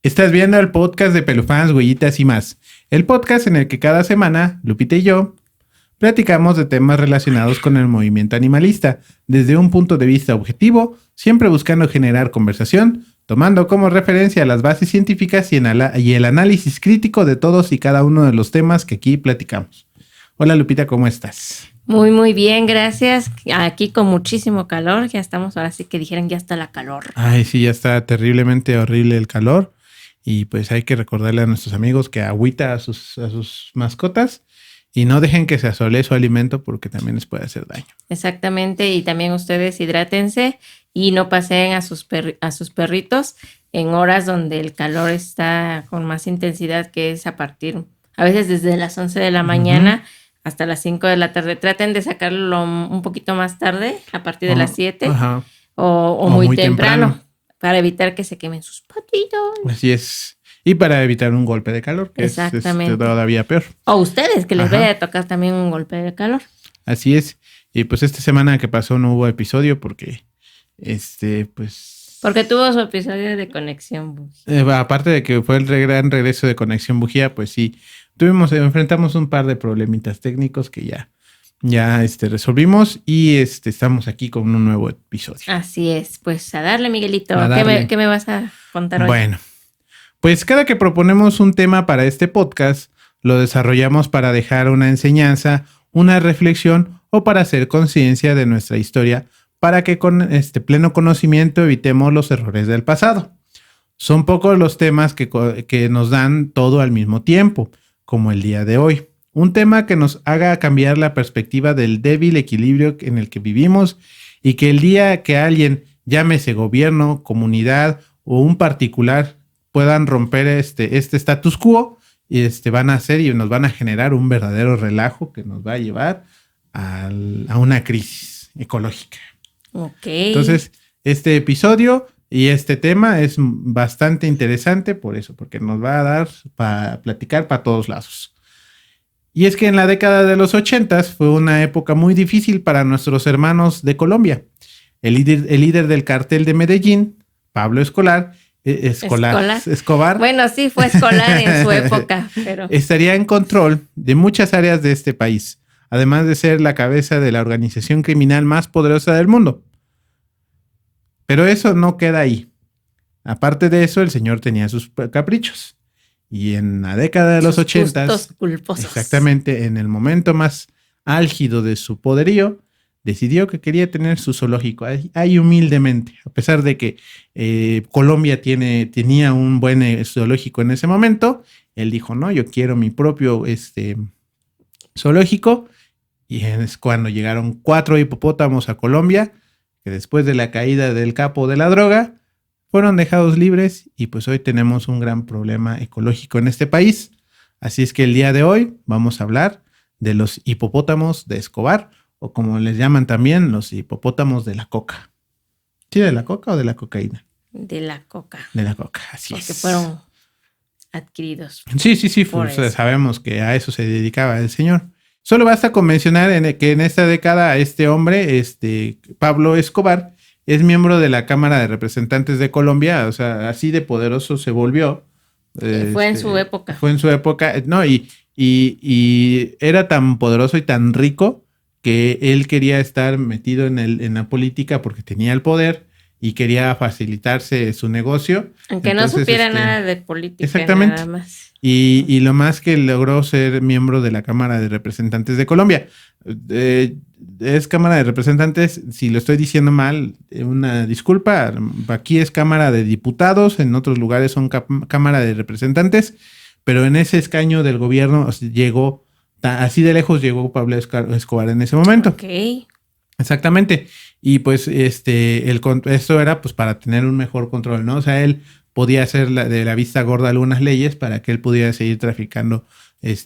Estás viendo el podcast de Pelufans, Huellitas y más. El podcast en el que cada semana, Lupita y yo, platicamos de temas relacionados con el movimiento animalista, desde un punto de vista objetivo, siempre buscando generar conversación, tomando como referencia las bases científicas y el análisis crítico de todos y cada uno de los temas que aquí platicamos. Hola Lupita, ¿cómo estás? Muy bien, gracias. Aquí con muchísimo calor, ya estamos, ahora sí que dijeron, ya está la calor. Ay, sí, ya está terriblemente horrible el calor y pues hay que recordarle a nuestros amigos que agüita a sus mascotas y no dejen que se asole su alimento porque también les puede hacer daño. Exactamente, y también ustedes hidrátense y no paseen a sus perritos en horas donde el calor está con más intensidad, que es a veces desde las 11 de la mañana hasta las 5 de la tarde. Traten de sacarlo un poquito más tarde, a partir de las 7 o muy temprano, para evitar que se quemen sus patitos. Así es. Y para evitar un golpe de calor, que es todavía peor. O ustedes, que les vaya a tocar también un golpe de calor. Así es. Y pues esta semana que pasó no hubo episodio porque, porque tuvo su episodio de Conexión Bujía. Aparte de que fue el gran regreso de Conexión Bujía, pues sí, enfrentamos un par de problemitas técnicos que ya resolvimos y estamos aquí con un nuevo episodio. Así es, pues a darle, Miguelito. ¿Qué me vas a contar hoy? Bueno, pues cada que proponemos un tema para este podcast, lo desarrollamos para dejar una enseñanza, una reflexión o para hacer conciencia de nuestra historia, para que con pleno conocimiento evitemos los errores del pasado. Son pocos los temas que nos dan todo al mismo tiempo, como el día de hoy. Un tema que nos haga cambiar la perspectiva del débil equilibrio en el que vivimos y que el día que alguien, llámese gobierno, comunidad o un particular, puedan romper este status quo y van a hacer y nos van a generar un verdadero relajo que nos va a llevar a una crisis ecológica. Ok. Entonces, este episodio y este tema es bastante interesante por eso, porque nos va a dar para platicar para todos lados. Y es que en la década de los 80 fue una época muy difícil para nuestros hermanos de Colombia. El líder del cartel de Medellín, Pablo Escobar. Bueno, sí, fue Escolar en su época, pero estaría en control de muchas áreas de este país, además de ser la cabeza de la organización criminal más poderosa del mundo. Pero eso no queda ahí. Aparte de eso, el señor tenía sus caprichos. Y en la década de los 80, exactamente en el momento más álgido de su poderío, decidió que quería tener su zoológico. Ahí humildemente, a pesar de que Colombia tenía un buen zoológico en ese momento, él dijo, no, yo quiero mi propio zoológico. Y es cuando llegaron 4 hipopótamos a Colombia, que después de la caída del capo de la droga, fueron dejados libres y pues hoy tenemos un gran problema ecológico en este país. Así es que el día de hoy vamos a hablar de los hipopótamos de Escobar, o como les llaman también, los hipopótamos de la coca. ¿Sí, de la coca o de la cocaína? De la coca. De la coca, así es. Porque fueron adquiridos. Sí, pues, sabemos que a eso se dedicaba el señor. Solo basta con mencionar que en esta década este hombre, Pablo Escobar, es miembro de la Cámara de Representantes de Colombia, o sea, así de poderoso se volvió. Fue en su época. Fue en su época, no, y era tan poderoso y tan rico que él quería estar metido en la política porque tenía el poder y quería facilitarse su negocio. Aunque entonces, no supiera nada de política. Exactamente. Nada más. Y lo más que logró ser miembro de la Cámara de Representantes de Colombia. Es Cámara de Representantes, si lo estoy diciendo mal, una disculpa. Aquí es Cámara de Diputados, en otros lugares son Cámara de Representantes, pero en ese escaño del gobierno llegó, así de lejos llegó Pablo Escobar en ese momento. Ok. Exactamente. Y pues esto era pues para tener un mejor control, ¿no? O sea, él podía hacer de la vista gorda algunas leyes para que él pudiera seguir traficando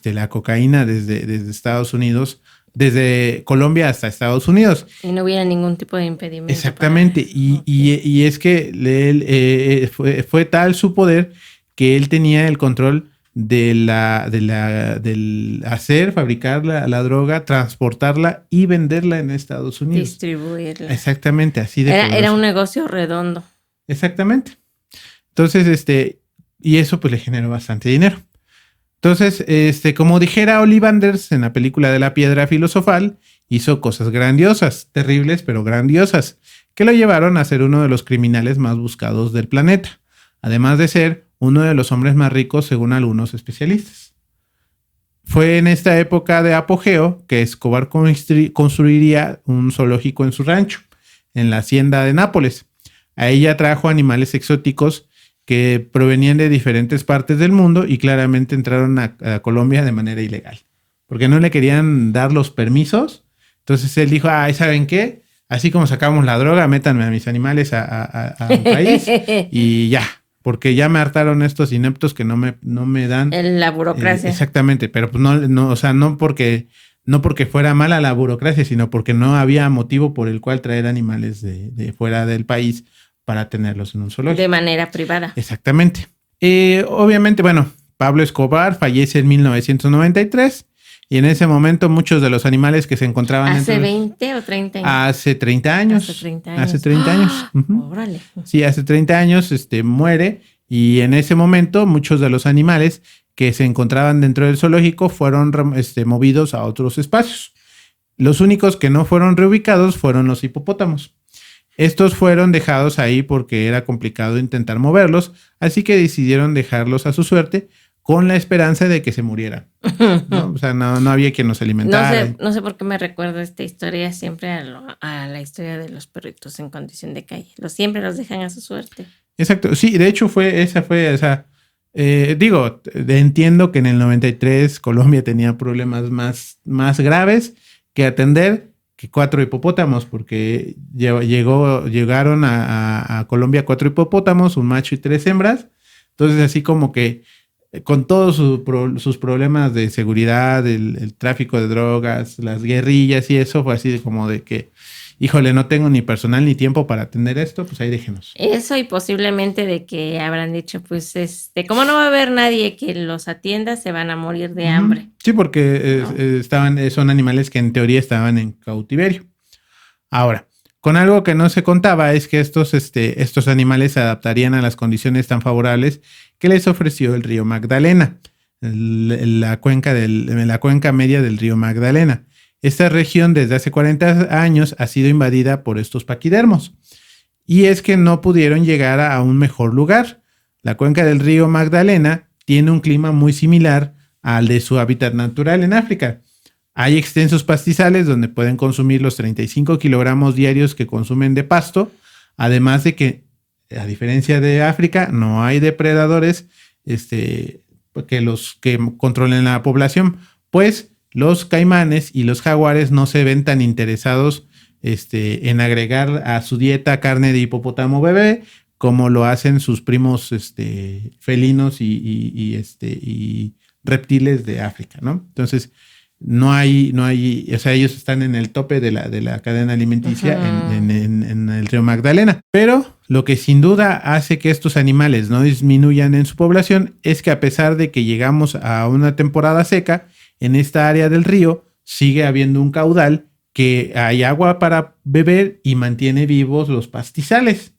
la cocaína desde Estados Unidos, desde Colombia hasta Estados Unidos. Y no hubiera ningún tipo de impedimento. Exactamente. Y es que él, fue tal su poder que él tenía el control del hacer, fabricar la droga, transportarla y venderla en Estados Unidos. Distribuirla. Exactamente, así de era un negocio redondo. Exactamente. Entonces, Y eso pues le generó bastante dinero. Entonces, como dijera Ollivanders en la película de la piedra filosofal, hizo cosas grandiosas, terribles pero grandiosas, que lo llevaron a ser uno de los criminales más buscados del planeta, además de ser uno de los hombres más ricos según algunos especialistas. Fue en esta época de apogeo que Escobar construiría un zoológico en su rancho, en la hacienda de Nápoles. A ella trajo animales exóticos que provenían de diferentes partes del mundo y claramente entraron a Colombia de manera ilegal, porque no le querían dar los permisos. Entonces él dijo, ay, ¿saben qué? Así como sacamos la droga, métanme a mis animales a un país y ya, porque ya me hartaron estos ineptos que no me dan. La burocracia. Exactamente, pero pues no, o sea, no porque fuera mala la burocracia, sino porque no había motivo por el cual traer animales de fuera del país para tenerlos en un zoológico. De manera privada. Exactamente. Obviamente, bueno, Pablo Escobar fallece en 1993 y en ese momento muchos de los animales que se encontraban... ¿Hace 20 o 30 años? Hace 30 años. Hace 30 años. Hace 30 años. Órale. Sí, hace 30 años muere y en ese momento muchos de los animales que se encontraban dentro del zoológico fueron movidos a otros espacios. Los únicos que no fueron reubicados fueron los hipopótamos. Estos fueron dejados ahí porque era complicado intentar moverlos, así que decidieron dejarlos a su suerte con la esperanza de que se murieran, ¿no? O sea, no había quien los alimentara. No sé por qué me recuerdo esta historia siempre a la historia de los perritos en condición de calle. Siempre los dejan a su suerte. Exacto, sí, de hecho entiendo que en el 93 Colombia tenía problemas más graves que atender que 4 hipopótamos, porque llegaron a Colombia 4 hipopótamos, un macho y 3 hembras. Entonces, así como que con todos sus problemas de seguridad, el tráfico de drogas, las guerrillas y eso, fue así como de que, híjole, no tengo ni personal ni tiempo para atender esto, pues ahí déjenos. Eso y posiblemente de que habrán dicho, pues, como no va a haber nadie que los atienda, se van a morir de hambre. Sí, porque son animales que en teoría estaban en cautiverio. Ahora, con algo que no se contaba es que estos animales se adaptarían a las condiciones tan favorables que les ofreció el río Magdalena, la cuenca media del río Magdalena. Esta región desde hace 40 años ha sido invadida por estos paquidermos. Y es que no pudieron llegar a un mejor lugar. La cuenca del río Magdalena tiene un clima muy similar al de su hábitat natural en África. Hay extensos pastizales donde pueden consumir los 35 kilogramos diarios que consumen de pasto, además de que, a diferencia de África, no hay depredadores que controlen la población, pues los caimanes y los jaguares no se ven tan interesados en agregar a su dieta carne de hipopótamo bebé como lo hacen sus primos felinos y reptiles de África, ¿no? Entonces, no hay, o sea, ellos están en el tope de la cadena alimenticia en el río Magdalena. Pero lo que sin duda hace que estos animales no disminuyan en su población es que a pesar de que llegamos a una temporada seca, en esta área del río sigue habiendo un caudal que hay agua para beber y mantiene vivos los pastizales,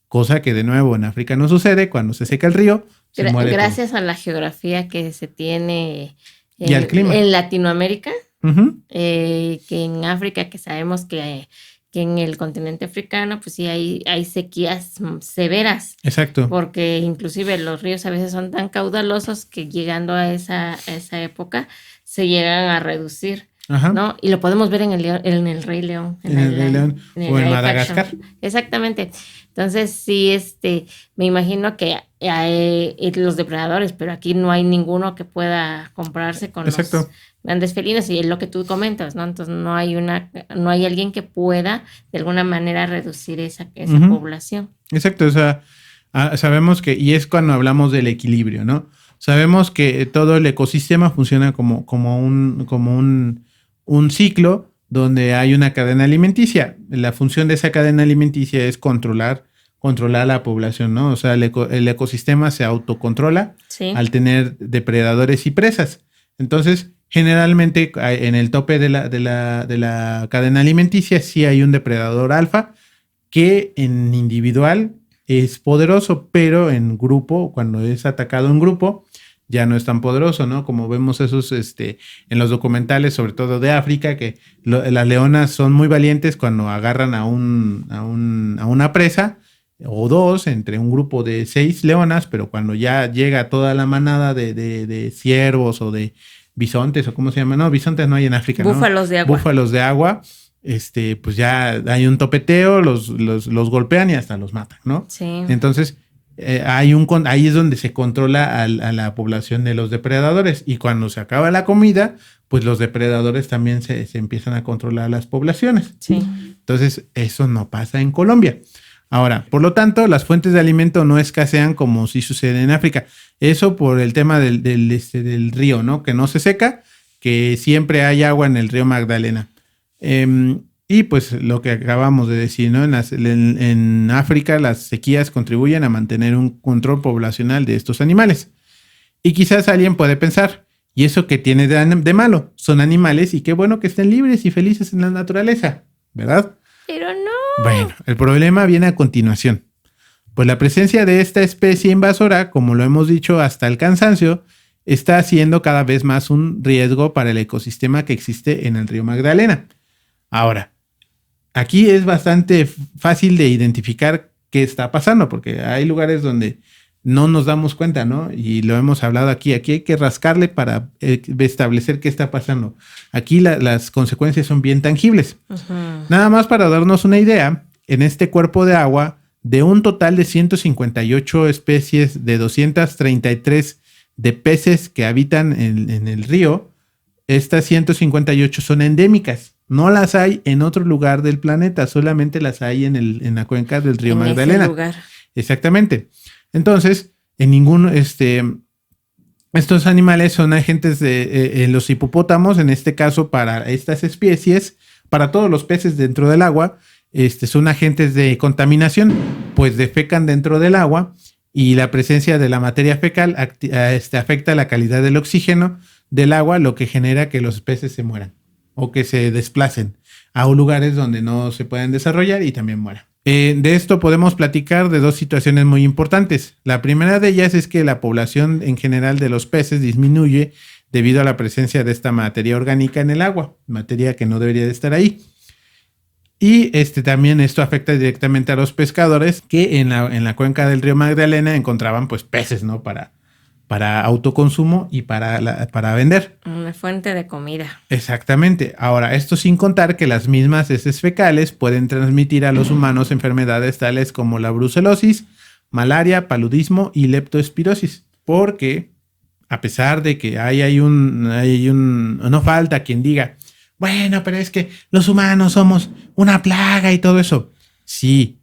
cosa que de nuevo en África no sucede. Cuando se seca el río, se muere gracias todo. A la geografía que se tiene y al clima en Latinoamérica, que en África, que sabemos que en el continente africano, pues sí hay sequías severas. Exacto. Porque inclusive los ríos a veces son tan caudalosos que llegando a esa época se llegan a reducir. Ajá. ¿No? Y lo podemos ver en el Rey León. En el Rey León o en Madagascar. Exactamente. Entonces, sí, me imagino que hay los depredadores, pero aquí no hay ninguno que pueda compararse con Exacto. los grandes felinos, y es lo que tú comentas, ¿no? Entonces, no hay alguien que pueda de alguna manera reducir esa población. Exacto, o sea, sabemos que, y es cuando hablamos del equilibrio, ¿no? Sabemos que todo el ecosistema funciona como un ciclo donde hay una cadena alimenticia. La función de esa cadena alimenticia es controlar la población, ¿no? O sea, el ecosistema se autocontrola al tener depredadores y presas. Entonces, generalmente en el tope de la cadena alimenticia sí hay un depredador alfa que en individual es poderoso, pero en grupo, cuando es atacado en grupo, ya no es tan poderoso, ¿no? Como vemos esos en los documentales, sobre todo de África, que las leonas son muy valientes cuando agarran a una presa o dos entre un grupo de 6 leonas, pero cuando ya llega toda la manada de ciervos o de bisontes, o cómo se llama, no, bisontes no hay en África, Búfalos de agua. Búfalos de agua, pues ya hay un topeteo, los golpean y hasta los matan, ¿no? Sí. Entonces, ahí es donde se controla a la población de los depredadores, y cuando se acaba la comida, pues los depredadores también se empiezan a controlar las poblaciones. Sí. Entonces, eso no pasa en Colombia. Ahora, por lo tanto, las fuentes de alimento no escasean como sí sucede en África. Eso por el tema del río, ¿no? Que no se seca, que siempre hay agua en el río Magdalena. Y pues lo que acabamos de decir, ¿no? En África las sequías contribuyen a mantener un control poblacional de estos animales. Y quizás alguien puede pensar, ¿y eso qué tiene de malo? Son animales y qué bueno que estén libres y felices en la naturaleza, ¿verdad? Pero no. Bueno, el problema viene a continuación. Pues la presencia de esta especie invasora, como lo hemos dicho hasta el cansancio, está haciendo cada vez más un riesgo para el ecosistema que existe en el río Magdalena. Ahora, aquí es bastante fácil de identificar qué está pasando, porque hay lugares donde no nos damos cuenta, ¿no? Y lo hemos hablado aquí. Aquí hay que rascarle para establecer qué está pasando. Aquí las consecuencias son bien tangibles. Uh-huh. Nada más para darnos una idea, en este cuerpo de agua, de un total de 158 especies de 233 de peces que habitan en el río, estas 158 son endémicas. No las hay en otro lugar del planeta, solamente las hay en la cuenca del río Magdalena. Ese lugar. Exactamente. Entonces, estos animales son agentes de los hipopótamos, en este caso para estas especies, para todos los peces dentro del agua, son agentes de contaminación, pues defecan dentro del agua y la presencia de la materia fecal afecta la calidad del oxígeno del agua, lo que genera que los peces se mueran o que se desplacen a lugares donde no se pueden desarrollar y también mueran. De esto podemos platicar de dos situaciones muy importantes. La primera de ellas es que la población en general de los peces disminuye debido a la presencia de esta materia orgánica en el agua, materia que no debería de estar ahí. Y también esto afecta directamente a los pescadores que en la cuenca del río Magdalena encontraban pues peces, ¿no? Para autoconsumo y para vender. Una fuente de comida. Exactamente. Ahora, esto sin contar que las mismas heces fecales pueden transmitir a los humanos enfermedades tales como la brucelosis, malaria, paludismo y leptoespirosis. Porque a pesar de que no falta quien diga, bueno, pero es que los humanos somos una plaga y todo eso. Sí,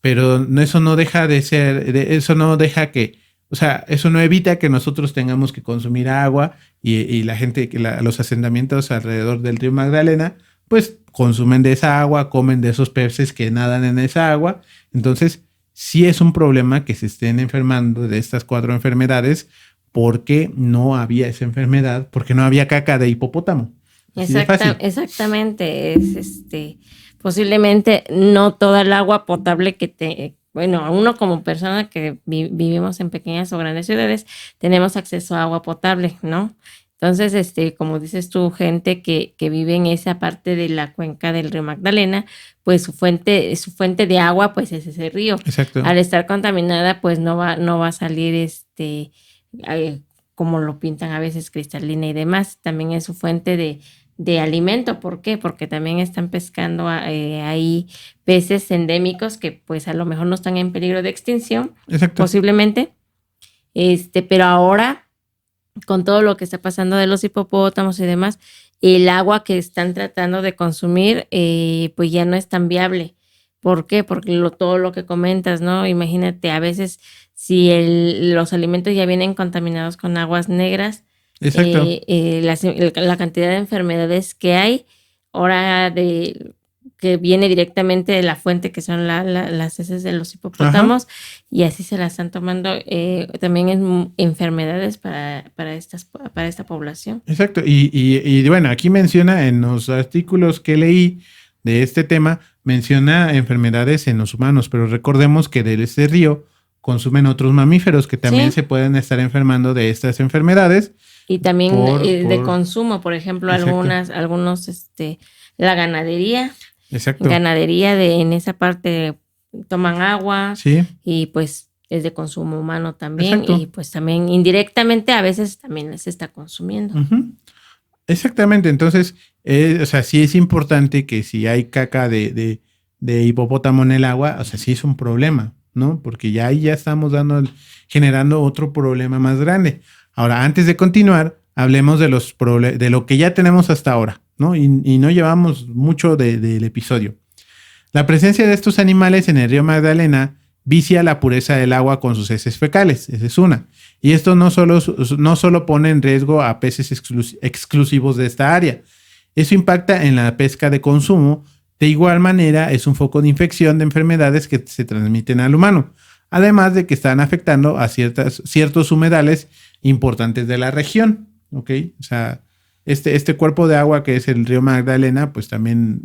pero eso no deja de ser, eso no deja que, o sea, eso no evita que nosotros tengamos que consumir agua y la gente, los asentamientos alrededor del río Magdalena, pues consumen de esa agua, comen de esos peces que nadan en esa agua. Entonces, sí es un problema que se estén enfermando de estas 4 enfermedades porque no había esa enfermedad, porque no había caca de hipopótamo. Exactamente, es posiblemente no toda el agua potable uno como persona que vivimos en pequeñas o grandes ciudades, tenemos acceso a agua potable, ¿no? Entonces, como dices tú, gente que vive en esa parte de la cuenca del río Magdalena, pues su fuente de agua, pues es ese río. Exacto. Al estar contaminada, pues no va a salir como lo pintan a veces, cristalina y demás. También es su fuente de alimento. ¿Por qué? Porque también están pescando ahí peces endémicos que pues a lo mejor no están en peligro de extinción. Exacto. Posiblemente. Pero ahora, con todo lo que está pasando de los hipopótamos y demás, el agua que están tratando de consumir pues ya no es tan viable. ¿Por qué? Porque todo lo que comentas, ¿no? Imagínate, a veces si los alimentos ya vienen contaminados con aguas negras, exacto. La cantidad de enfermedades que hay, ahora que viene directamente de la fuente, que son las heces de los hipopótamos, ajá, y así se las están tomando también en enfermedades para esta población. Exacto, y bueno, aquí menciona en los artículos que leí de este tema, menciona enfermedades en los humanos, pero recordemos que de este río consumen otros mamíferos que también se pueden estar enfermando de estas enfermedades. Y también de consumo, por ejemplo, algunos, la ganadería. Exacto. Ganadería en esa parte toman agua. Sí. Y pues es de consumo humano también. Exacto. Y pues también indirectamente a veces también les está consumiendo. Uh-huh. Exactamente. Entonces, sí es importante que si hay caca de hipopótamo en el agua, sí es un problema, ¿no? Porque ahí ya estamos generando otro problema más grande. Ahora, antes de continuar, hablemos de lo que ya tenemos hasta ahora, ¿no? Y no llevamos mucho del episodio. La presencia de estos animales en el río Magdalena vicia la pureza del agua con sus heces fecales, esa es una. Y esto no solo pone en riesgo a peces exclusivos de esta área, eso impacta en la pesca de consumo. De igual manera, es un foco de infección de enfermedades que se transmiten al humano, además de que están afectando a ciertos humedales importantes de la región, ¿ok? Este cuerpo de agua que es el río Magdalena, pues también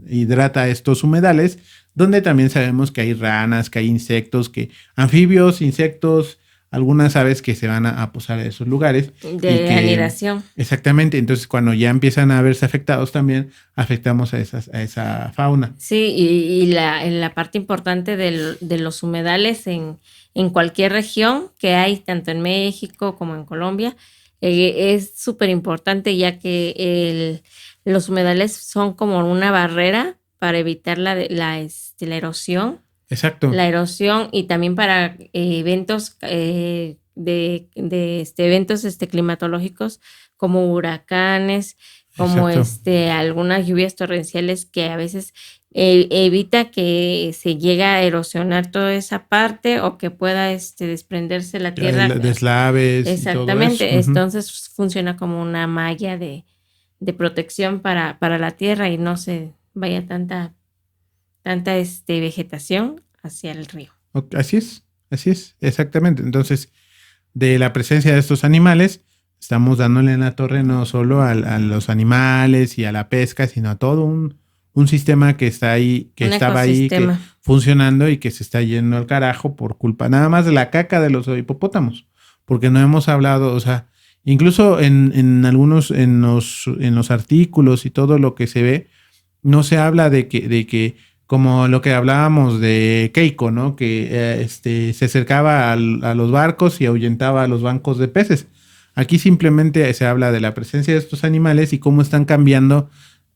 hidrata estos humedales, donde también sabemos que hay ranas, que hay insectos, anfibios, insectos, algunas aves que se van a posar a esos lugares. De anidación. Exactamente, entonces cuando ya empiezan a verse afectados también, afectamos a esa fauna. Sí, y la parte importante de los humedales en cualquier región que hay, tanto en México como en Colombia, es súper importante, ya que los humedales son como una barrera para evitar la erosión. Exacto. La erosión, y también para eventos eventos climatológicos como huracanes, como algunas lluvias torrenciales que a veces evita que se llegue a erosionar toda esa parte o que pueda desprenderse la tierra. Deslaves. Exactamente. Y todo eso. Entonces funciona como una malla de protección para la tierra y no se vaya tanta vegetación hacia el río. Así es, exactamente. Entonces, de la presencia de estos animales, estamos dándole en la torre no solo a los animales y a la pesca, sino a todo un sistema que está ahí, que estaba ahí funcionando y que se está yendo al carajo por culpa nada más de la caca de los hipopótamos, porque no hemos hablado, incluso en algunos, en los artículos y todo lo que se ve, no se habla de que como lo que hablábamos de Keiko, ¿no? Que se acercaba a los barcos y ahuyentaba a los bancos de peces. Aquí simplemente se habla de la presencia de estos animales y cómo están cambiando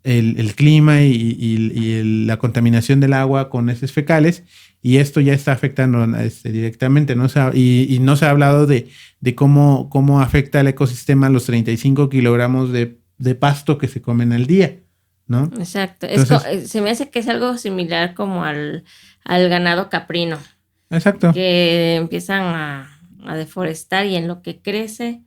el clima y la contaminación del agua con heces fecales, y esto ya está afectando directamente, ¿no? Y no se ha hablado de cómo afecta al ecosistema los 35 kilogramos de pasto que se comen al día, ¿no? Exacto. Entonces, se me hace que es algo similar como al ganado caprino. Exacto. Que empiezan a deforestar y en lo que crece,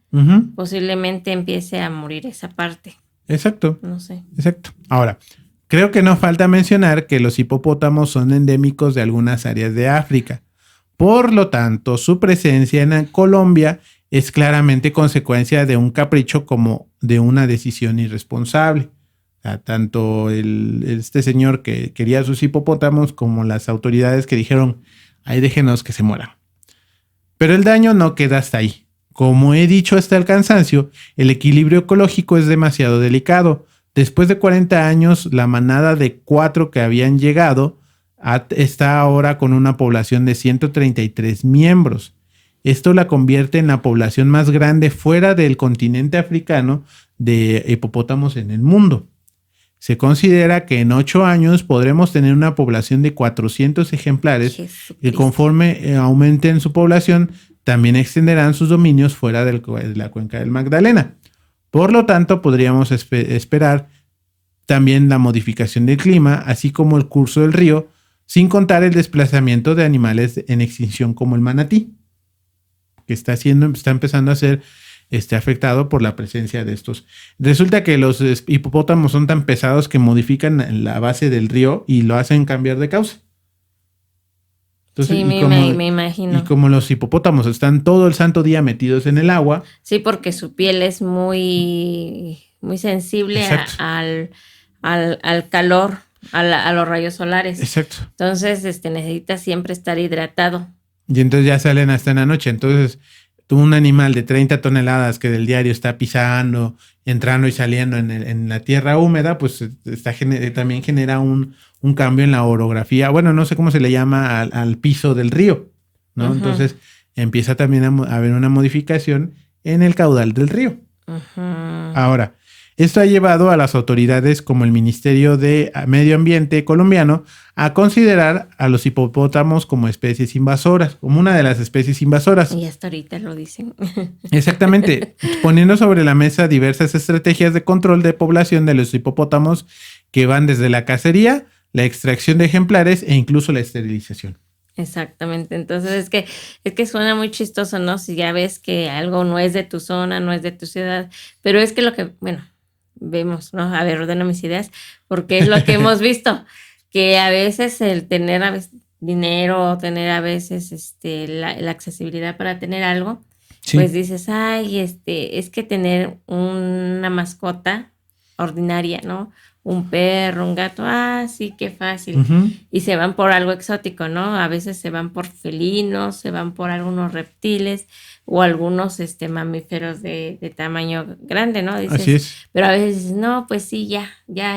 posiblemente empiece a morir esa parte. Exacto. No sé. Exacto. Ahora, creo que no falta mencionar que los hipopótamos son endémicos de algunas áreas de África. Por lo tanto, su presencia en Colombia es claramente consecuencia de un capricho como de una decisión irresponsable. Tanto este señor que quería sus hipopótamos como las autoridades que dijeron, ahí déjenos que se mueran. Pero el daño no queda hasta ahí. Como he dicho hasta el cansancio, el equilibrio ecológico es demasiado delicado. Después de 40 años, la manada de 4 que habían llegado está ahora con una población de 133 miembros. Esto la convierte en la población más grande fuera del continente africano de hipopótamos en el mundo. Se considera que en 8 años podremos tener una población de 400 ejemplares y conforme aumenten su población, también extenderán sus dominios fuera de la cuenca del Magdalena. Por lo tanto, podríamos esperar también la modificación del clima, así como el curso del río, sin contar el desplazamiento de animales en extinción como el manatí, que está empezando a ser afectado por la presencia de estos. Resulta que los hipopótamos son tan pesados que modifican la base del río y lo hacen cambiar de cauce. Entonces, sí, me imagino. Y como los hipopótamos están todo el santo día metidos en el agua. Sí, porque su piel es muy, muy sensible al calor. a los rayos solares. Exacto. Entonces, necesita siempre estar hidratado. Y entonces ya salen hasta en la noche. Entonces, tú un animal de 30 toneladas que del diario está pisando, entrando y saliendo en la tierra húmeda, pues también genera un cambio en la orografía. Bueno, no sé cómo se le llama al piso del río, ¿no? Entonces empieza también a haber una modificación en el caudal del río. Ahora, esto ha llevado a las autoridades como el Ministerio de Medio Ambiente colombiano a considerar a los hipopótamos como especies invasoras, como una de las especies invasoras. Y hasta ahorita lo dicen. Exactamente, poniendo sobre la mesa diversas estrategias de control de población de los hipopótamos que van desde la cacería, la extracción de ejemplares e incluso la esterilización. Exactamente, entonces es que suena muy chistoso, ¿no? Si ya ves que algo no es de tu zona, no es de tu ciudad, pero es que lo que, bueno, vemos, ¿no? A ver, ordeno mis ideas, porque es lo que hemos visto, que a veces el tener dinero, tener a veces la accesibilidad para tener algo, sí, pues dices, ay, es que tener una mascota ordinaria, ¿no? Un perro, un gato, sí, qué fácil. Y se van por algo exótico, ¿no? A veces se van por felinos, se van por algunos reptiles o algunos mamíferos de tamaño grande, ¿no? Dices, así es. Pero a veces dices, no, pues sí, ya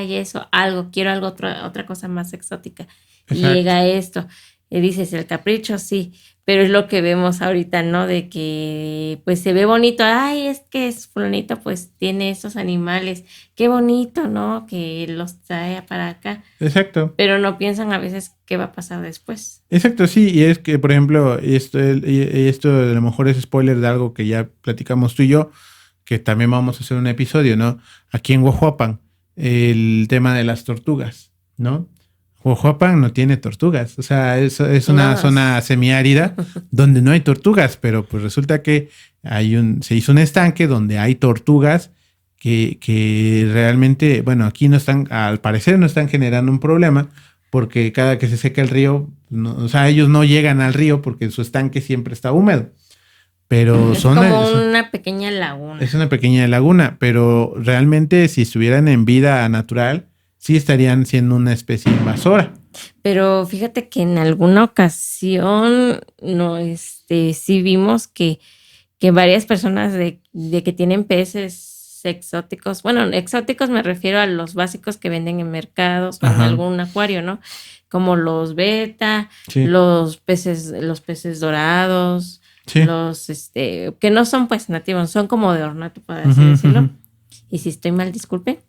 eso, quiero otra cosa más exótica. Exacto. Y llega esto. Y dices, el capricho, sí, pero es lo que vemos ahorita, ¿no? De que, pues, se ve bonito. Ay, es que es fulanito, pues, tiene esos animales. Qué bonito, ¿no? Que los trae para acá. Exacto. Pero no piensan a veces qué va a pasar después. Exacto, sí. Y es que, por ejemplo, esto a lo mejor es spoiler de algo que ya platicamos tú y yo, que también vamos a hacer un episodio, ¿no? Aquí en Oaxaca, el tema de las tortugas, ¿no? Oaxacan no tiene tortugas, o sea, es una zona semiárida donde no hay tortugas, pero pues resulta que se hizo un estanque donde hay tortugas que realmente, bueno, aquí no están, al parecer no están generando un problema porque cada que se seca el río, o sea, ellos no llegan al río porque su estanque siempre está húmedo. Pero es como una pequeña laguna. Es una pequeña laguna, pero realmente si estuvieran en vida natural, sí estarían siendo una especie invasora. Pero fíjate que en alguna ocasión no, sí vimos que varias personas de que tienen peces exóticos, bueno, exóticos me refiero a los básicos que venden en mercados o en algún acuario, ¿no? Como los beta, sí, los peces dorados, sí, los que no son pues nativos, son como de ornato, por así decirlo. Y si estoy mal, disculpe.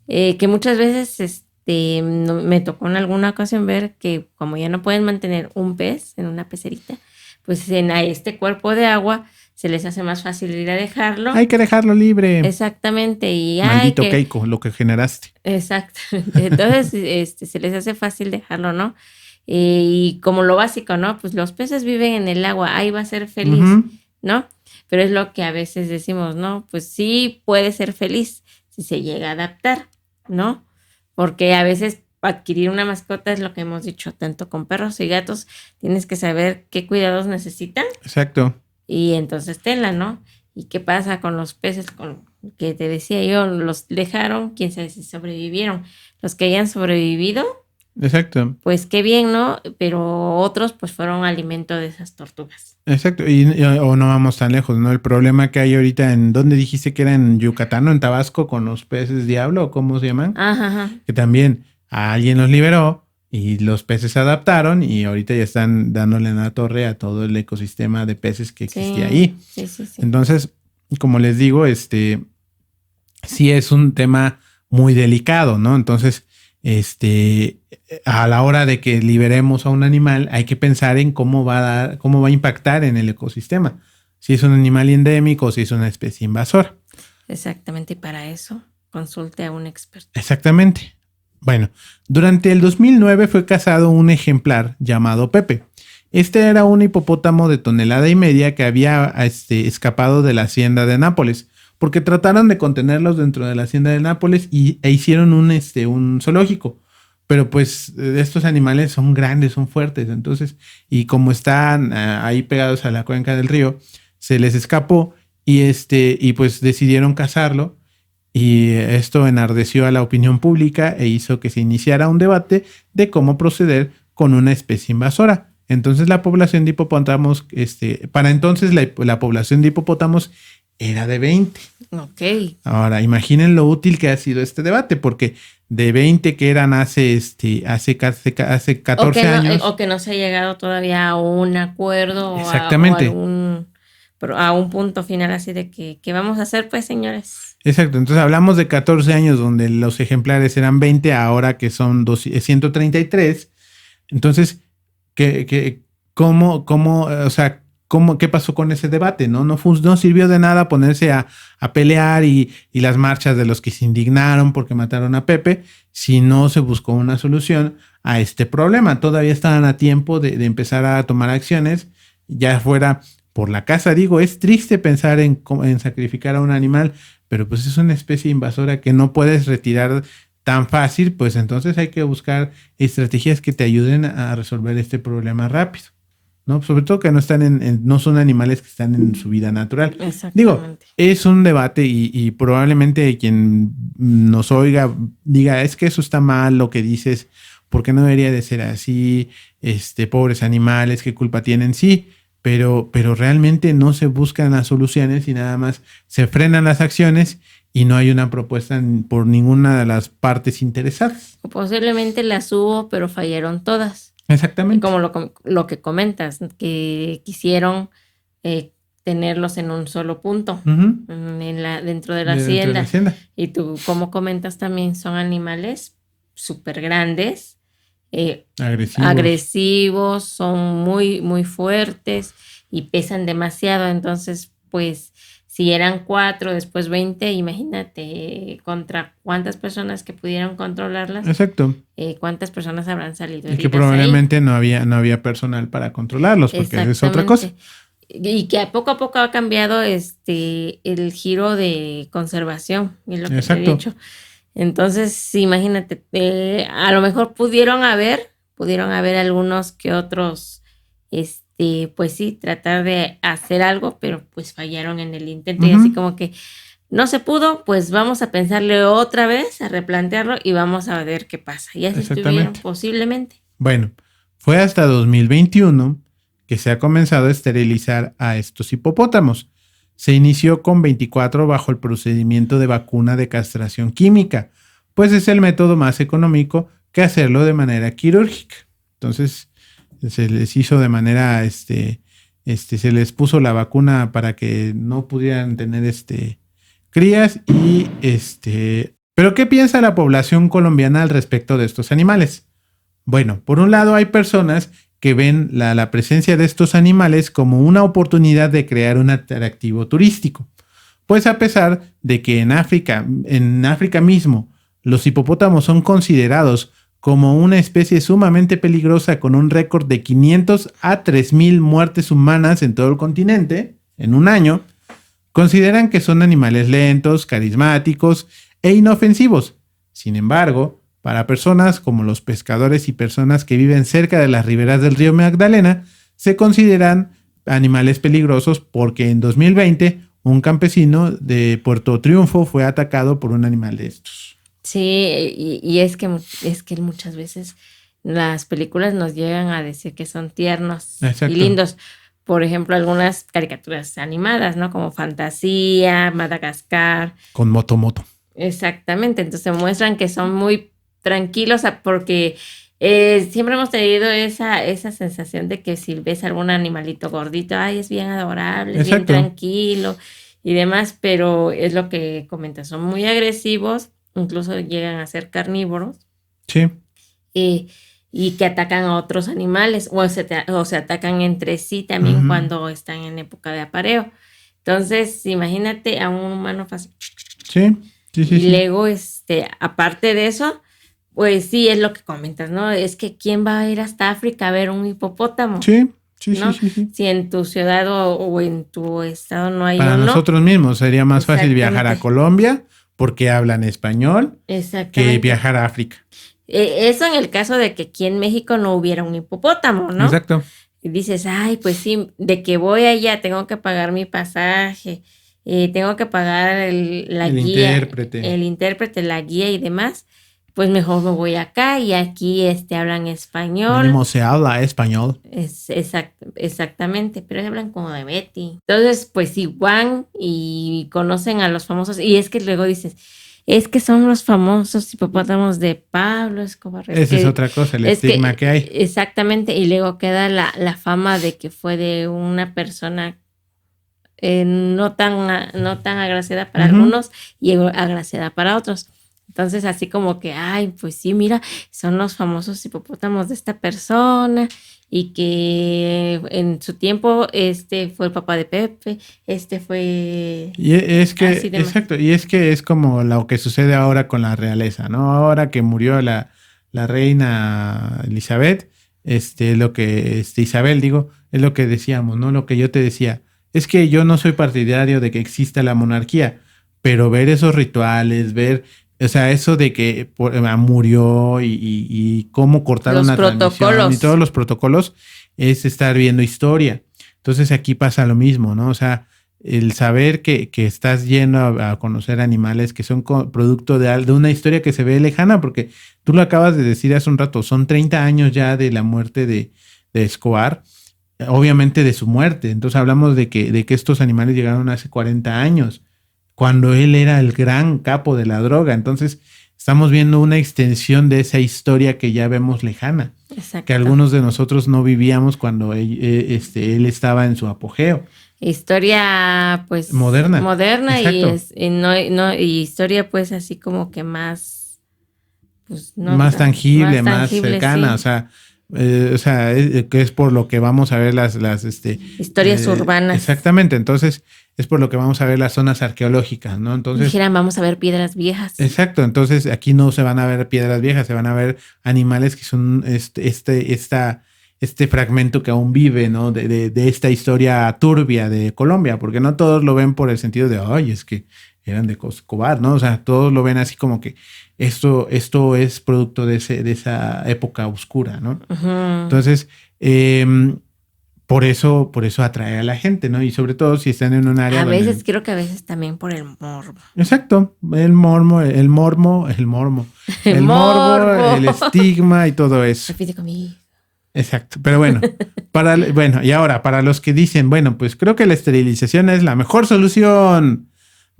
Que muchas veces me tocó en alguna ocasión ver que como ya no pueden mantener un pez en una pecerita, pues en este cuerpo de agua se les hace más fácil ir a dejarlo. Hay que dejarlo libre. Exactamente. Y maldito Keiko, lo que generaste. Exactamente. Entonces se les hace fácil dejarlo, ¿no? Y como lo básico, ¿no? Pues los peces viven en el agua, ahí va a ser feliz, ¿no? Pero es lo que a veces decimos, ¿no? Pues sí puede ser feliz si se llega a adaptar, ¿no? Porque a veces adquirir una mascota es lo que hemos dicho, tanto con perros y gatos, tienes que saber qué cuidados necesitan. Exacto. Y entonces tenla, ¿no? ¿Y qué pasa con los peces? Con que te decía yo, los dejaron, quién sabe si sobrevivieron. Los que hayan sobrevivido, exacto, pues qué bien, ¿no? Pero otros pues fueron alimento de esas tortugas. Exacto, o no vamos tan lejos, ¿no? El problema que hay ahorita ¿dónde dijiste que era? ¿En Yucatán o en Tabasco con los peces diablo o cómo se llaman? Ajá. Que también a alguien los liberó y los peces se adaptaron y ahorita ya están dándole en la torre a todo el ecosistema de peces que existía ahí. Sí. Entonces, como les digo, sí es un tema muy delicado, ¿no? Entonces, a la hora de que liberemos a un animal, hay que pensar en cómo va a impactar en el ecosistema. Si es un animal endémico o si es una especie invasora. Exactamente, y para eso consulte a un experto. Exactamente. Bueno, durante el 2009 fue cazado un ejemplar llamado Pepe. Este era un hipopótamo de 1,5 toneladas que había escapado de la hacienda de Nápoles, porque trataron de contenerlos dentro de la hacienda de Nápoles e hicieron un zoológico. Pero pues estos animales son grandes, son fuertes, entonces, y como están ahí pegados a la cuenca del río, se les escapó y pues decidieron cazarlo Y esto enardeció a la opinión pública e hizo que se iniciara un debate de cómo proceder con una especie invasora. Entonces la población de hipopótamos, para entonces la población de hipopótamos era de 20. Ok. Ahora, imaginen lo útil que ha sido este debate, porque de 20 que eran hace 14 años. O que no se ha llegado todavía a un acuerdo Exactamente. o a un punto final así de que, ¿qué vamos a hacer, pues, señores? Exacto, entonces hablamos de 14 años donde los ejemplares eran 20, ahora que son 133. Entonces, ¿qué pasó con ese debate? No sirvió de nada ponerse a pelear y las marchas de los que se indignaron porque mataron a Pepe, si no se buscó una solución a este problema. Todavía estaban a tiempo de empezar a tomar acciones, ya fuera por la caza. Digo, es triste pensar en sacrificar a un animal, pero pues es una especie invasora que no puedes retirar tan fácil, pues entonces hay que buscar estrategias que te ayuden a resolver este problema rápido, ¿no? Sobre todo que no son animales que están en su vida natural. Digo, es un debate y probablemente quien nos oiga diga, es que eso está mal lo que dices, ¿por qué no debería de ser así? Pobres animales, ¿qué culpa tienen? Sí, pero realmente no se buscan las soluciones y nada más se frenan las acciones y no hay una propuesta por ninguna de las partes interesadas. O posiblemente las hubo, pero fallaron todas. Exactamente. Como lo que comentas, que quisieron tenerlos en un solo punto, Uh-huh. dentro de la hacienda. Y tú, como comentas también, son animales súper grandes, agresivos, son muy, muy fuertes y pesan demasiado. Entonces, pues, si eran 4, después 20, imagínate contra cuántas personas que pudieran controlarlas. Exacto. Cuántas personas habrán salido. Y que probablemente ahí no había personal para controlarlos, porque es otra cosa. Y que poco a poco ha cambiado el giro de conservación, es lo que te he dicho. Entonces, imagínate, a lo mejor pudieron haber algunos que otros, pues sí, tratar de hacer algo, pero pues fallaron en el intento. Uh-huh. Y así como que no se pudo, pues vamos a pensarle otra vez, a replantearlo y vamos a ver qué pasa. Y así estuvieron posiblemente. Bueno, fue hasta 2021 que se ha comenzado a esterilizar a estos hipopótamos. Se inició con 24 bajo el procedimiento de vacuna de castración química, pues es el método más económico que hacerlo de manera quirúrgica. Entonces, se les hizo de manera, se les puso la vacuna para que no pudieran tener crías y Pero ¿qué piensa la población colombiana al respecto de estos animales? Bueno, por un lado hay personas que ven la presencia de estos animales como una oportunidad de crear un atractivo turístico. Pues a pesar de que en África mismo, los hipopótamos son considerados como una especie sumamente peligrosa con un récord de 500 a 3,000 muertes humanas en todo el continente en un año, consideran que son animales lentos, carismáticos e inofensivos. Sin embargo, para personas como los pescadores y personas que viven cerca de las riberas del río Magdalena, se consideran animales peligrosos porque en 2020 un campesino de Puerto Triunfo fue atacado por un animal de estos. Sí, y es que muchas veces las películas nos llegan a decir que son tiernos. Exacto. Y lindos. Por ejemplo, algunas caricaturas animadas, ¿no? Como Fantasía, Madagascar. Con Moto. Exactamente, entonces muestran que son muy tranquilos porque siempre hemos tenido esa sensación de que si ves algún animalito gordito, ay, es bien adorable, es bien tranquilo y demás, pero es lo que comentas, son muy agresivos, incluso llegan a ser carnívoros. Sí. Y que atacan a otros animales o se atacan entre sí también. Uh-huh. Cuando están en época de apareo. Entonces, imagínate a un humano fácil. Sí. Y luego, aparte de eso, pues sí, es lo que comentas, ¿no? Es que ¿quién va a ir hasta África a ver un hipopótamo? Sí. ¿no? Sí. Si en tu ciudad o en tu estado no hay Para uno. Para nosotros mismos sería más fácil viajar a Colombia porque hablan español que viajar a África. Eso en el caso de que aquí en México no hubiera un hipopótamo, ¿no? Exacto. Y dices, ay, pues sí, de que voy allá tengo que pagar mi pasaje, tengo que pagar la El guía, intérprete, la guía y demás, pues mejor me voy acá y aquí hablan español. Mínimo se habla español. Exactamente, pero hablan como de Betty. Entonces, pues si van y conocen a los famosos, y es que luego dices, es que son los famosos hipopótamos de Pablo Escobar. Esa es otra cosa, el estigma que hay. Exactamente, y luego queda la fama de que fue de una persona no tan agraciada para algunos y agraciada para otros. Entonces, así como que, ay, pues sí, mira, son los famosos hipopótamos de esta persona y que en su tiempo fue el papá de Pepe, fue... Y es que, exacto, y es que es como lo que sucede ahora con la realeza, ¿no? Ahora que murió la reina Elizabeth, Isabel, digo, es lo que decíamos, ¿no? Lo que yo te decía, es que yo no soy partidario de que exista la monarquía, pero ver esos rituales, ver... O sea, eso de que murió y cómo cortaron la transmisión y todos los protocolos es estar viendo historia. Entonces aquí pasa lo mismo, ¿no? O sea, el saber que estás yendo a conocer animales que son producto de una historia que se ve lejana, porque tú lo acabas de decir hace un rato, son 30 años ya de la muerte de Escobar, obviamente de su muerte. Entonces hablamos de que estos animales llegaron hace 40 años. Cuando él era el gran capo de la droga. Entonces, estamos viendo una extensión de esa historia que ya vemos lejana. Exacto. Que algunos de nosotros no vivíamos cuando él estaba en su apogeo. Historia, pues... Moderna y historia, pues, así como que más... Pues, no, más tangible, más cercana, sí. Que es por lo que vamos a ver las historias urbanas. Exactamente, entonces es por lo que vamos a ver las zonas arqueológicas, ¿no? Entonces dijeran, vamos a ver piedras viejas. Exacto, entonces aquí no se van a ver piedras viejas, se van a ver animales que son este fragmento que aún vive, ¿no? De esta historia turbia de Colombia, porque no todos lo ven por el sentido de, ay, es que eran de Escobar, ¿no? O sea, todos lo ven así como que esto es producto de esa época oscura, ¿no? Uh-huh. Entonces, por eso atrae a la gente, ¿no? Y sobre todo si están en un área... Creo que a veces también por el morbo. Exacto, el morbo, el estigma y todo eso. Repite conmigo. Exacto, pero bueno, y ahora, para los que dicen, bueno, pues creo que la esterilización es la mejor solución.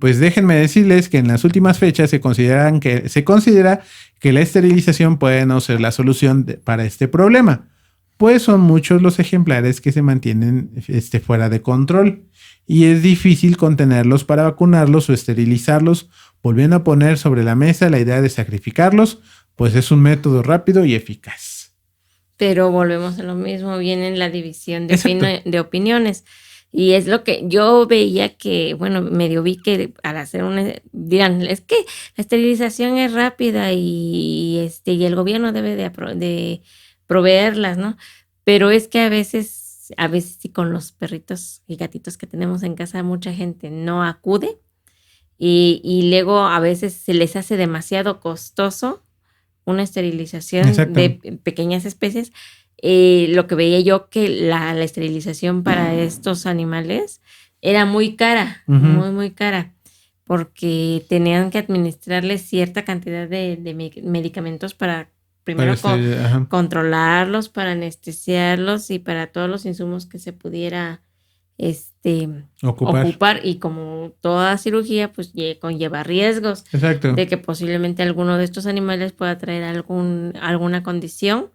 Pues déjenme decirles que en las últimas fechas se considera que la esterilización puede no ser la solución para este problema, pues son muchos los ejemplares que se mantienen fuera de control y es difícil contenerlos para vacunarlos o esterilizarlos, volviendo a poner sobre la mesa la idea de sacrificarlos, pues es un método rápido y eficaz. Pero volvemos a lo mismo, viene la división de opiniones. Y es lo que yo veía que, bueno, medio vi que al hacer dirán, es que la esterilización es rápida y el gobierno debe de proveerlas, ¿no? Pero es que a veces sí con los perritos y gatitos que tenemos en casa mucha gente no acude y luego a veces se les hace demasiado costoso una esterilización de pequeñas especies. Lo que veía yo que la esterilización para estos animales era muy cara, muy, muy cara, porque tenían que administrarles cierta cantidad de medicamentos para primero controlarlos, para anestesiarlos y para todos los insumos que se pudiera ocupar. Y como toda cirugía, pues conlleva riesgos. Exacto. De que posiblemente alguno de estos animales pueda traer alguna condición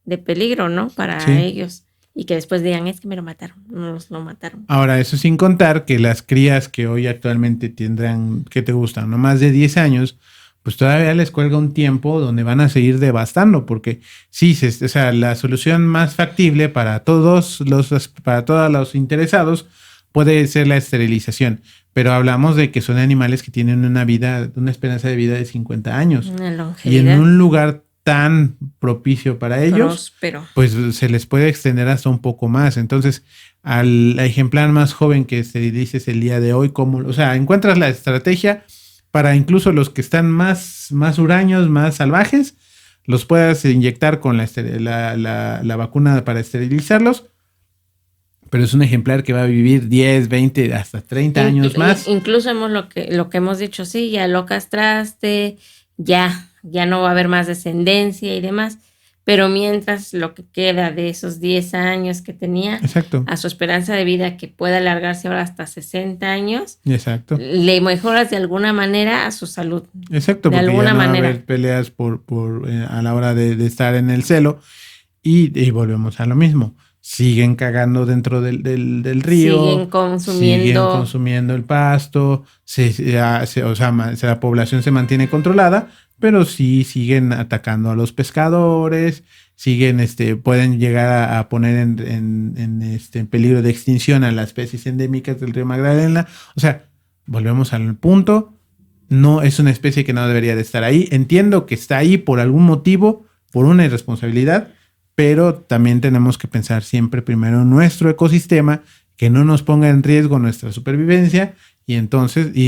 de peligro, ¿no? Para ellos. Y que después digan, es que me lo mataron, nos lo mataron. Ahora, eso sin contar que las crías que hoy actualmente tendrán, ¿qué te gustan? No más de 10 años, pues todavía les cuelga un tiempo donde van a seguir devastando, porque sí, la solución más factible para todos los interesados puede ser la esterilización. Pero hablamos de que son animales que tienen una esperanza de vida de 50 años. Una longevidad. Y en un lugar tan propicio para ellos, próspero, pues se les puede extender hasta un poco más. Entonces, al ejemplar más joven que esterilices el día de hoy, encuentras la estrategia para incluso los que están más huraños, más salvajes, los puedas inyectar con la vacuna para esterilizarlos, pero es un ejemplar que va a vivir 10, 20, hasta 30 años más. Incluso lo que hemos dicho, sí, ya lo castraste, ya no va a haber más descendencia y demás, pero mientras lo que queda de esos 10 años que tenía, exacto, a su esperanza de vida que pueda alargarse ahora hasta 60 años, exacto, le mejoras de alguna manera a su salud. Exacto, de porque alguna ya no manera. va a haber peleas a la hora de estar en el celo y volvemos a lo mismo. Siguen cagando dentro del río. Siguen consumiendo el pasto. La población se mantiene controlada, pero sí siguen atacando a los pescadores. Siguen, pueden llegar a poner en peligro de extinción a las especies endémicas del río Magdalena. O sea, volvemos al punto. No es una especie que no debería de estar ahí. Entiendo que está ahí por algún motivo, por una irresponsabilidad, pero también tenemos que pensar siempre primero en nuestro ecosistema, que no nos ponga en riesgo nuestra supervivencia, y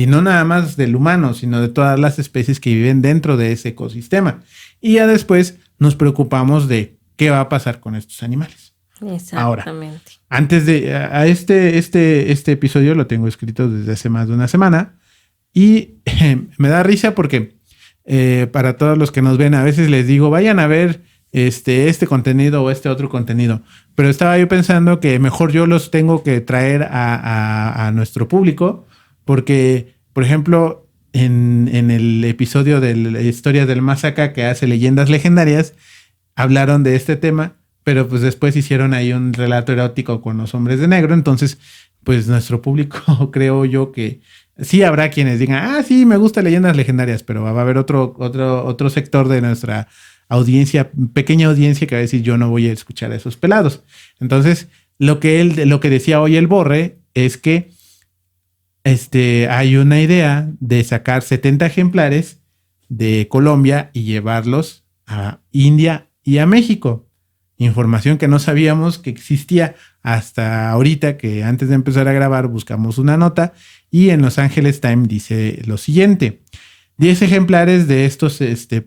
no nada más del humano, sino de todas las especies que viven dentro de ese ecosistema. Y ya después nos preocupamos de qué va a pasar con estos animales. Exactamente. Ahora, antes de este episodio lo tengo escrito desde hace más de una semana y me da risa porque para todos los que nos ven, a veces les digo, vayan a ver este contenido o este otro contenido. Pero estaba yo pensando que mejor yo los tengo que traer a nuestro público porque, por ejemplo, en el episodio de la historia del Masacá que hace Leyendas Legendarias, hablaron de este tema, pero pues después hicieron ahí un relato erótico con los hombres de negro. Entonces, pues nuestro público creo yo que sí habrá quienes digan, sí, me gusta Leyendas Legendarias, pero va a haber otro sector de nuestra audiencia, pequeña audiencia, que va a decir yo no voy a escuchar a esos pelados. Entonces, lo que decía hoy el Borre es que hay una idea de sacar 70 ejemplares de Colombia y llevarlos a India y a México. Información que no sabíamos que existía hasta ahorita, que antes de empezar a grabar buscamos una nota y en Los Angeles Times dice lo siguiente: 10 ejemplares de estos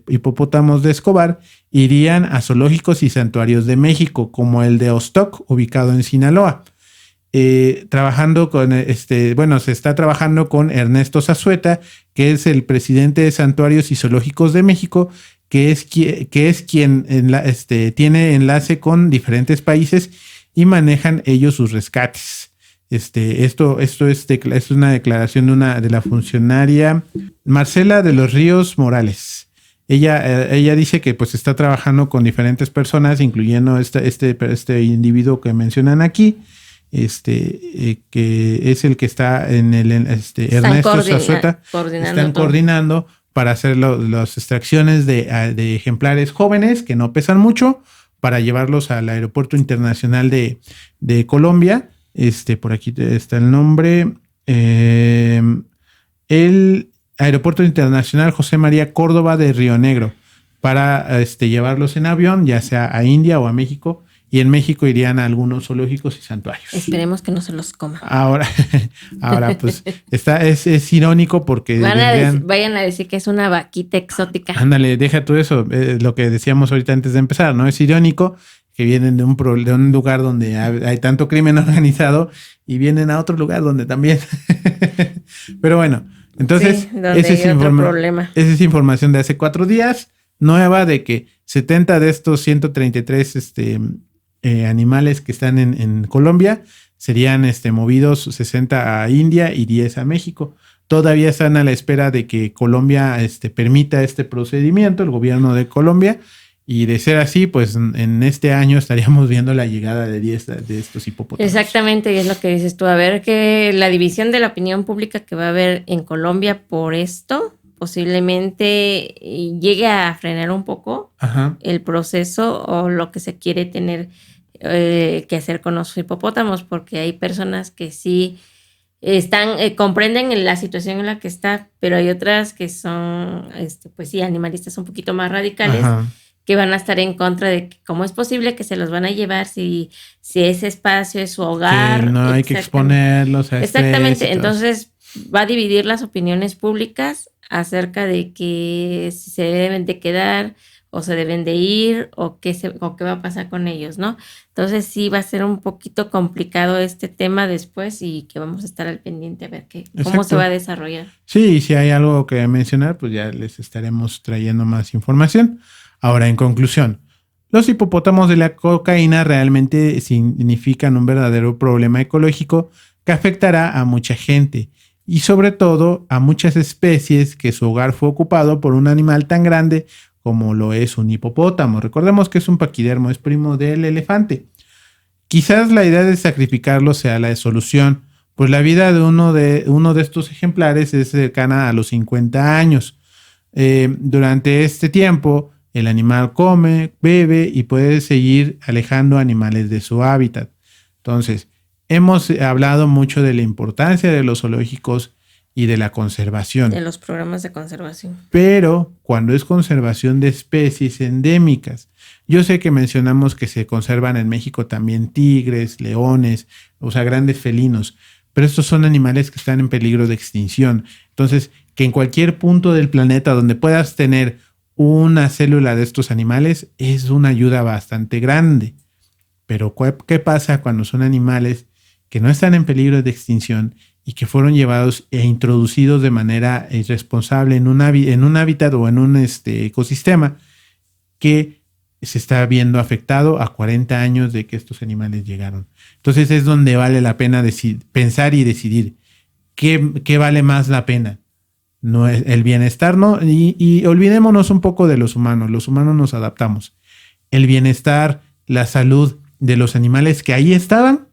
hipopótamos de Escobar irían a zoológicos y santuarios de México, como el de Ostoc, ubicado en Sinaloa. Trabajando con se está trabajando con Ernesto Zazueta, que es el presidente de Santuarios y Zoológicos de México, que es quien tiene enlace con diferentes países y manejan ellos sus rescates. Esto es una declaración de la funcionaria Marcela de los Ríos Morales. Ella dice que pues está trabajando con diferentes personas, incluyendo este individuo que mencionan aquí, que es el que está en Ernesto Zazueta. Están coordinando para hacer las extracciones de ejemplares jóvenes que no pesan mucho para llevarlos al Aeropuerto Internacional de Colombia. Por aquí está el nombre. El Aeropuerto Internacional José María Córdoba de Río Negro, para llevarlos en avión, ya sea a India o a México. Y en México irían a algunos zoológicos y santuarios. Esperemos que no se los coma. Ahora pues es irónico porque vayan a decir que es una vaquita exótica. Ándale, deja tú eso, lo que decíamos ahorita antes de empezar, ¿no? Es irónico que vienen de un lugar donde hay tanto crimen organizado y vienen a otro lugar donde también. Pero bueno, entonces esa es información de hace 4 días, nueva, de que 70 de estos 133 animales que están en Colombia serían movidos 60 a India y 10 a México. Todavía están a la espera de que Colombia permita este procedimiento, el gobierno de Colombia, y de ser así, pues en este año estaríamos viendo la llegada de 10 de estos hipopótamos. Exactamente, y es lo que dices tú. A ver, que la división de la opinión pública que va a haber en Colombia por esto posiblemente llegue a frenar un poco el proceso o lo que se quiere tener que hacer con los hipopótamos, porque hay personas que sí comprenden la situación en la que está, pero hay otras que son, pues sí, animalistas un poquito más radicales, que van a estar en contra de que cómo es posible que se los van a llevar si ese espacio es su hogar. Que no hay que exponerlos a exactamente, entonces va a dividir las opiniones públicas acerca de que si se deben de quedar o se deben de ir o qué va a pasar con ellos, ¿no? Entonces sí va a ser un poquito complicado este tema después y que vamos a estar al pendiente a ver cómo se va a desarrollar. Sí, y si hay algo que mencionar, pues ya les estaremos trayendo más información. Ahora, en conclusión, los hipopótamos de la cocaína realmente significan un verdadero problema ecológico que afectará a mucha gente y sobre todo a muchas especies que su hogar fue ocupado por un animal tan grande como lo es un hipopótamo. Recordemos que es un paquidermo, es primo del elefante. Quizás la idea de sacrificarlo sea la solución, pues la vida de uno de estos ejemplares es cercana a los 50 años. Durante este tiempo, el animal come, bebe y puede seguir alejando animales de su hábitat. Entonces, hemos hablado mucho de la importancia de los zoológicos y de la conservación. De los programas de conservación. Pero cuando es conservación de especies endémicas, yo sé que mencionamos que se conservan en México también tigres, leones, o sea, grandes felinos, pero estos son animales que están en peligro de extinción. Entonces, que en cualquier punto del planeta donde puedas tener una célula de estos animales es una ayuda bastante grande. Pero ¿qué pasa cuando son animales que no están en peligro de extinción y que fueron llevados e introducidos de manera irresponsable en un hábitat o en un ecosistema que se está viendo afectado a 40 años de que estos animales llegaron? Entonces es donde vale la pena pensar y decidir qué vale más la pena. No es el bienestar, ¿no? Y olvidémonos un poco de los humanos. Los humanos nos adaptamos. El bienestar, la salud de los animales que ahí estaban,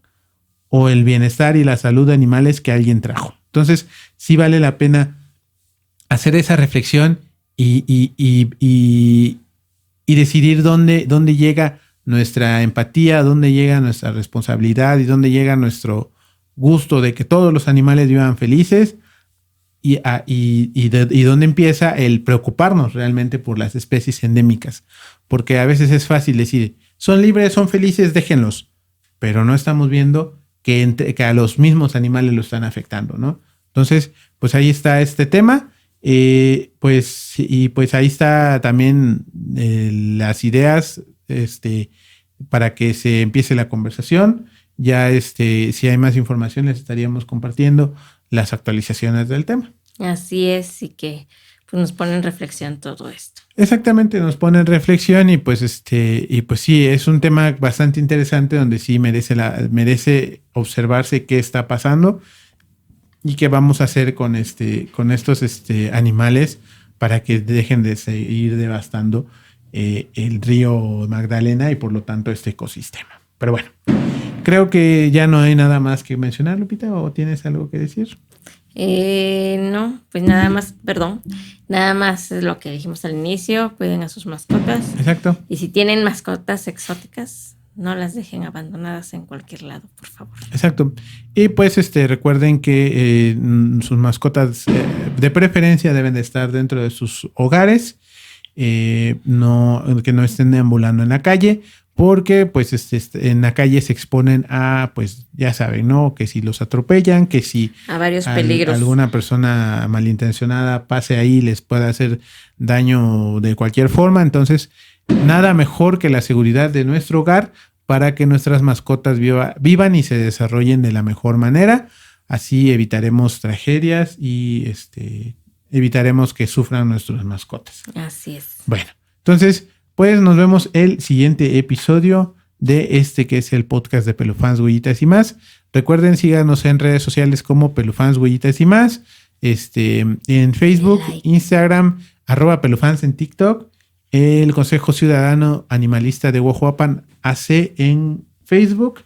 o el bienestar y la salud de animales que alguien trajo. Entonces, sí vale la pena hacer esa reflexión y decidir dónde llega nuestra empatía, dónde llega nuestra responsabilidad y dónde llega nuestro gusto de que todos los animales vivan felices y dónde empieza el preocuparnos realmente por las especies endémicas. Porque a veces es fácil decir, son libres, son felices, déjenlos. Pero no estamos viendo que a los mismos animales lo están afectando, ¿no? Entonces, pues ahí está este tema. Pues ahí está también las ideas para que se empiece la conversación. Ya si hay más información les estaríamos compartiendo las actualizaciones del tema. Así es, y que pues, nos pone en reflexión todo esto. Exactamente, nos pone en reflexión y pues sí, es un tema bastante interesante donde sí merece observarse qué está pasando y qué vamos a hacer con estos animales para que dejen de seguir devastando el río Magdalena y por lo tanto este ecosistema. Pero bueno, creo que ya no hay nada más que mencionar, Lupita, ¿o tienes algo que decir? No, pues nada más es lo que dijimos al inicio, cuiden a sus mascotas. Exacto. Y si tienen mascotas exóticas, no las dejen abandonadas en cualquier lado, por favor. Exacto. Y pues recuerden que sus mascotas de preferencia deben de estar dentro de sus hogares, que no estén deambulando en la calle, porque pues en la calle se exponen a, pues ya saben, ¿no? Que si los atropellan, que si a varios peligros. Alguna persona malintencionada pase ahí les puede hacer daño de cualquier forma. Entonces, nada mejor que la seguridad de nuestro hogar para que nuestras mascotas vivan y se desarrollen de la mejor manera. Así evitaremos tragedias y evitaremos que sufran nuestras mascotas. Así es. Bueno, entonces pues nos vemos el siguiente episodio de que es el podcast de Pelufans, Huellitas y Más. Recuerden, síganos en redes sociales como Pelufans, Huellitas y Más. En Facebook, Instagram, @Pelufans en TikTok. El Consejo Ciudadano Animalista de Huajuapan AC en Facebook.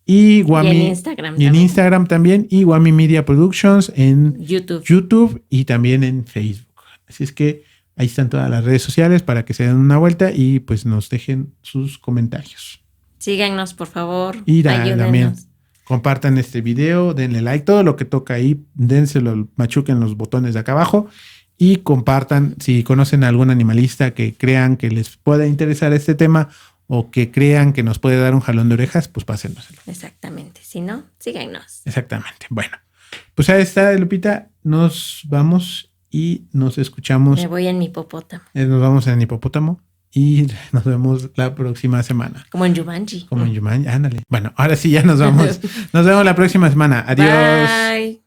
Y en Instagram también. Y Guami Media Productions en YouTube y también en Facebook. Así es que ahí están todas las redes sociales para que se den una vuelta y pues nos dejen sus comentarios. Síganos, por favor. Y también compartan este video, denle like, todo lo que toca ahí, dénselo, machuquen los botones de acá abajo y compartan. Si conocen a algún animalista que crean que les pueda interesar este tema o que crean que nos puede dar un jalón de orejas, pues pásenoselo. Exactamente. Si no, síganos. Exactamente. Bueno, pues ahí está, Lupita. Nos vamos y nos escuchamos. Me voy en mi hipopótamo. Nos vamos en hipopótamo. Y nos vemos la próxima semana. Como en Jumanji. Como en Jumanji, ándale. Bueno, ahora sí ya nos vamos. Nos vemos la próxima semana. Adiós. Bye.